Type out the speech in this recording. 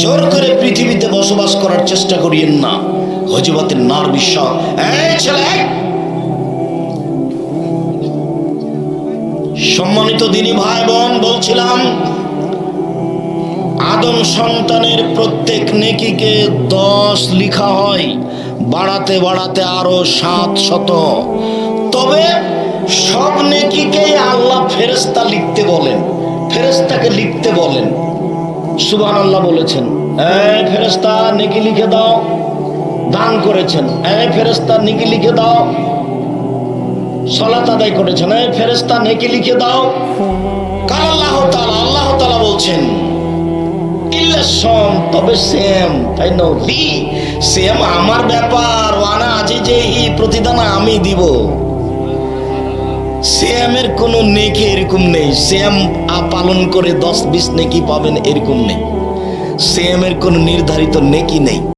জোর করে পৃথিবীতে বসবাস করার চেষ্টা করিয়েন না। হযরতের নার বিশ্বাস। এই ছেলে, সম্মানিত দিনী ভাই বোন, বলছিলাম আদম সন্তানের প্রত্যেক নেকিকে 10 লিখা হয়, বাড়াতে বাড়াতে আরো 700। তবে সব নেকিকে আল্লাহ ফেরেশতা লিখতে বলেন, ফেরেশতাকে লিখতে বলেন। সুবহানাল্লাহ বলেছেন, এই ফেরেশতা নেকি লিখে দাও। দান করেছেন, এই ফেরেশতা নেকি লিখে দাও। সালাত আদায় করেছেন, এই ফেরেশতা নেকি লিখে দাও। কাল আল্লাহ তাআলা বলছেন ইল্লাসম, তবে সেম, তাই নবী সেম আমার ব্যাপার, ওয়ানা আজিজেহি, প্রতিদান আমি দিব। সেমের কোনো নেকি এরকম নেই, সেম পালন করে 10-20 নেকি পাবেন এরকম নেই। সেমের কোনো নির্ধারিত নেকি নেই।